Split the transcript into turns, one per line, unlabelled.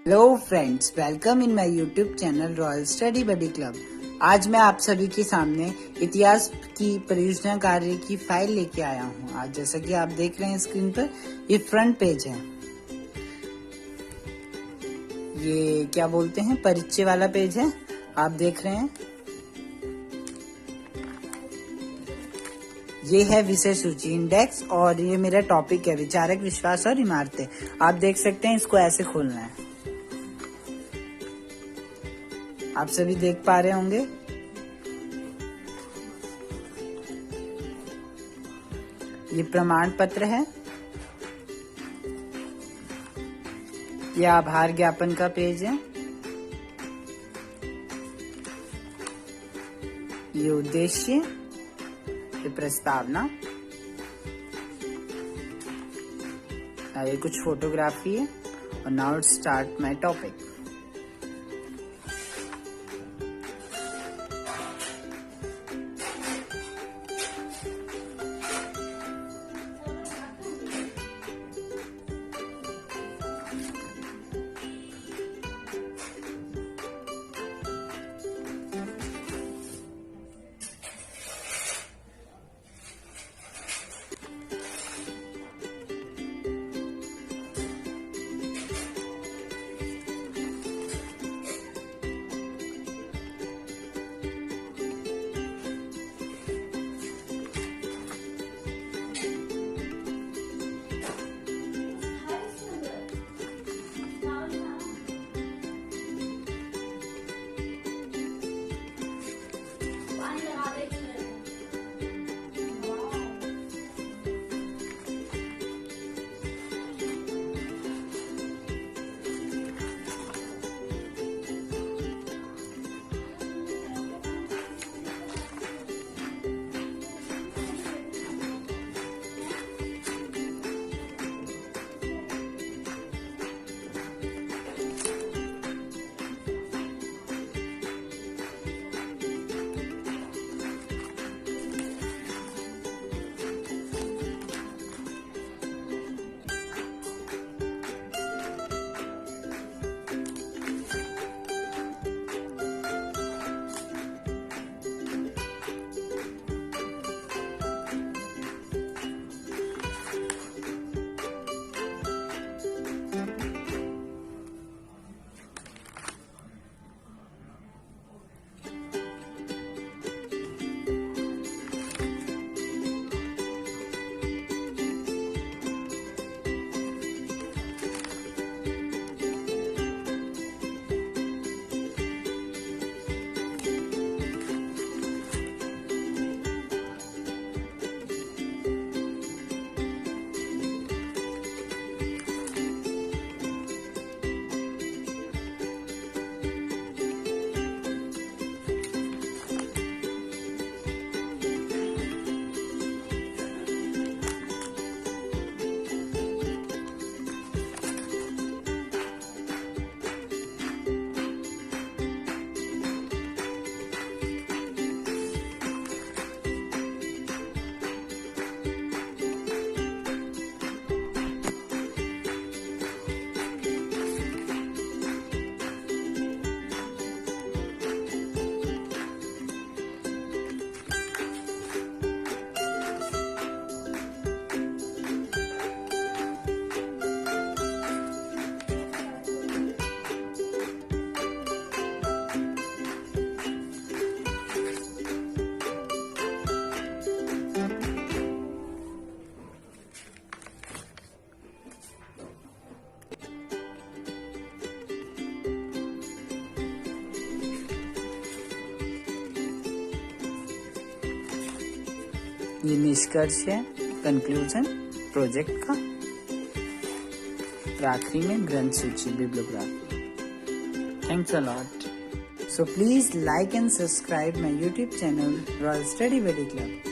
Hello friends, welcome in my YouTube channel Royal Study Buddy Club. आज मैं आप सभी के सामने इतिहास की परियोजना कार्य की फाइल लेके आया हूँ। आज जैसा कि आप देख रहे हैं स्क्रीन पर, ये फ्रंट पेज है। ये क्या बोलते हैं, परिचय वाला पेज है, आप देख रहे हैं। ये है विषय सूची इंडेक्स और ये मेरा टॉपिक है विचारक, विश्वास और इमारतें। आप देख सकते हैं, इसको ऐसे खोलना है। आप सभी देख पा रहे होंगे। ये प्रमाण पत्र है, ये आभार ज्ञापन का पेज है, ये उद्देश्य, ये प्रस्तावना, ये कुछ फोटोग्राफी है। और नाउ स्टार्ट माय टॉपिक। ये निष्कर्ष है, कंक्लूजन प्रोजेक्ट का। और आखिरी में ग्रंथ सूची, bibliography. Thanks a lot. So please like and subscribe my YouTube channel Royal Study Buddy Club.